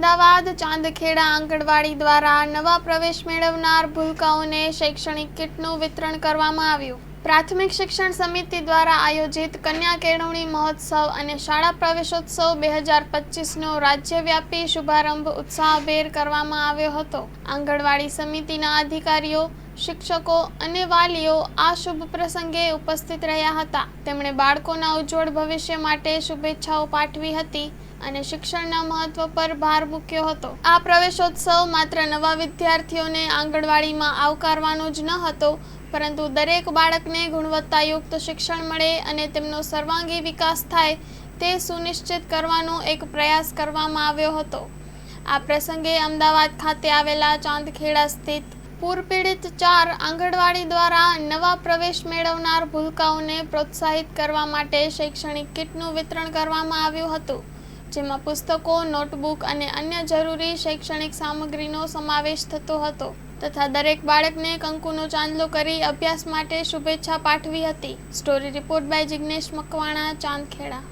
અમદાવાદ ચાંદખેડા આંગણવાડી દ્વારા નવા પ્રવેશ મેળવનાર ભૂલકાઓને શૈક્ષણિક કિટનું વિતરણ કરવામાં આવ્યું। પ્રાથમિક શિક્ષણ સમિતિ દ્વારા આયોજિત કન્યા કેળવણી મહોત્સવ અને શાળા પ્રવેશોત્સવ 2025નો રાજ્યવ્યાપી શુભારંભ ઉત્સાહભેર કરવામાં આવ્યો હતો। આંગણવાડી સમિતિના અધિકારીઓ, શિક્ષકો અને વાલીઓ આ શુભ પ્રસંગે ઉપસ્થિત રહ્યા હતા। તેમણે બાળકોના ઉજ્જવળ ભવિષ્ય માટે શુભેચ્છાઓ પાઠવી હતી અને શિક્ષણના મહત્વ પર ભાર મૂક્યો હતો। આ પ્રવેશોત્સવ માત્ર નવા વિદ્યાર્થીઓને આંગણવાડીમાં આવકારવાનો જ ન હતો, પરંતુ દરેક બાળકને ગુણવત્તાયુક્ત શિક્ષણ મળે અને તેમનો સર્વાંગી વિકાસ થાય તે સુનિશ્ચિત કરવાનો એક પ્રયાસ કરવામાં આવ્યો હતો। આ પ્રસંગે અમદાવાદ ખાતે આવેલા ચાંદખેડા સ્થિત પૂરપીડિત 4 આંગણવાડી દ્વારા નવા પ્રવેશ મેળવનાર ભૂલકાઓને પ્રોત્સાહિત કરવા માટે શૈક્ષણિક કિટનું વિતરણ કરવામાં આવ્યું હતું, જેમાં પુસ્તકો, નોટબુક અને અન્ય જરૂરી શૈક્ષણિક સામગ્રીનો સમાવેશ થતો હતો તથા દરેક બાળકને કંકુનો ચાંદલો કરી અભ્યાસ માટે શુભેચ્છા પાઠવી હતી। Story report by Jignesh Makwana, Chandkheda.